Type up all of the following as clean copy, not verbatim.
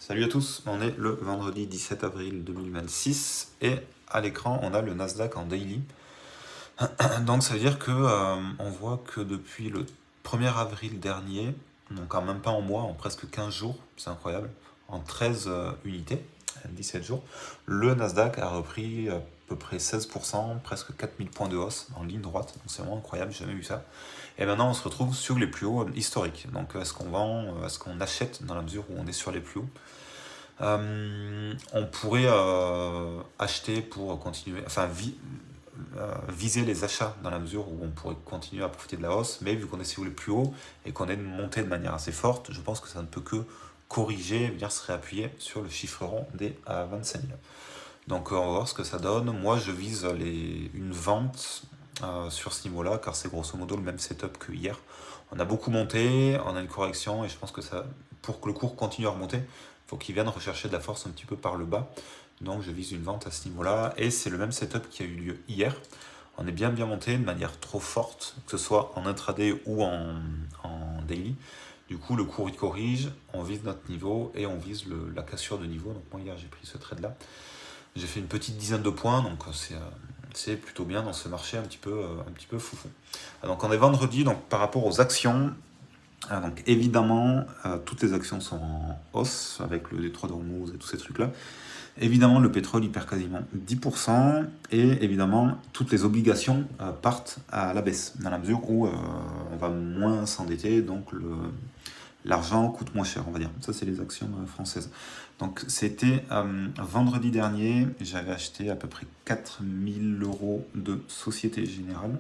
Salut à tous, on est le vendredi 17 avril 2026 et à l'écran on a le Nasdaq en daily. Donc ça veut dire que on voit que depuis le 1er avril dernier, donc en même pas en mois, en presque 15 jours, c'est incroyable, en 13 unités, 17 jours, le Nasdaq a repris à peu près 16%, presque 4000 points de hausse en ligne droite, donc c'est vraiment incroyable, j'ai jamais vu ça. Et maintenant on se retrouve sur les plus hauts historiques, donc est-ce qu'on vend, est-ce qu'on achète dans la mesure où on est sur les plus hauts? On pourrait acheter pour continuer, enfin viser les achats dans la mesure où on pourrait continuer à profiter de la hausse, mais vu qu'on est sur les plus hauts et qu'on est monté de manière assez forte, je pense que ça ne peut que corriger, venir se réappuyer sur le chiffre rond des 25 000. Donc on va voir ce que ça donne. Moi je vise une vente sur ce niveau-là, car c'est grosso modo le même setup que hier. On a beaucoup monté, on a une correction, et je pense que ça, pour que le cours continue à remonter, il faut qu'il vienne rechercher de la force un petit peu par le bas. Donc je vise une vente à ce niveau-là, et c'est le même setup qui a eu lieu hier. On est bien monté de manière trop forte, que ce soit en intraday ou en daily. Du coup, le cours il corrige, on vise notre niveau et on vise la cassure de niveau. Donc moi hier j'ai pris ce trade-là. J'ai fait une petite dizaine de points, donc c'est plutôt bien dans ce marché un petit peu foufou. Donc on est vendredi, donc par rapport aux actions, donc évidemment toutes les actions sont en hausse avec le détroit d'Ormuz et tous ces trucs là. Évidemment le pétrole il perd quasiment 10% et évidemment toutes les obligations partent à la baisse dans la mesure où on va moins s'endetter, donc l'argent coûte moins cher, on va dire. Ça, c'est les actions françaises. Donc, c'était vendredi dernier, j'avais acheté à peu près 4000 euros de Société Générale.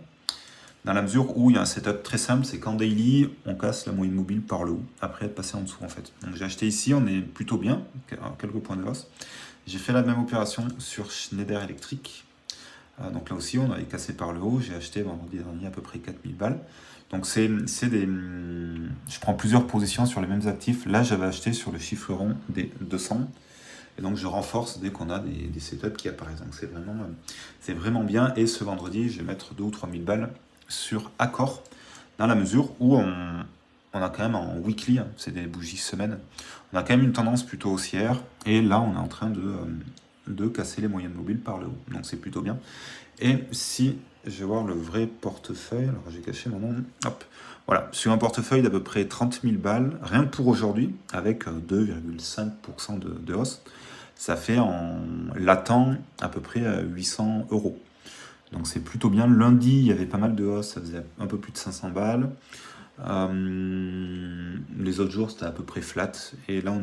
Dans la mesure où il y a un setup très simple, c'est qu'en daily, on casse la moyenne mobile par le haut, après être passé en dessous en fait. Donc j'ai acheté ici, on est plutôt bien, quelques points de hausse. J'ai fait la même opération sur Schneider Electric. Donc là aussi, on avait cassé par le haut. J'ai acheté vendredi dernier à peu près 4000 balles. Donc c'est des... Je prends plusieurs positions sur les mêmes actifs. Là, j'avais acheté sur le chiffre rond des 200. Et donc je renforce dès qu'on a des setups qui apparaissent. Donc c'est vraiment bien. Et ce vendredi, je vais mettre 2 ou 3000 balles sur Accor, dans la mesure où on a quand même en weekly, c'est des bougies semaine, on a quand même une tendance plutôt haussière. Et là, on est en train de casser les moyennes mobiles par le haut. Donc c'est plutôt bien. Et si je vais voir le vrai portefeuille, alors j'ai caché mon nom, hop, voilà, sur un portefeuille d'à peu près 30 000 balles, rien que pour aujourd'hui, avec 2,5% de hausse, ça fait en latent à peu près 800 euros. Donc c'est plutôt bien. Lundi, il y avait pas mal de hausse, ça faisait un peu plus de 500 balles. Les autres jours, c'était à peu près flat. Et là, on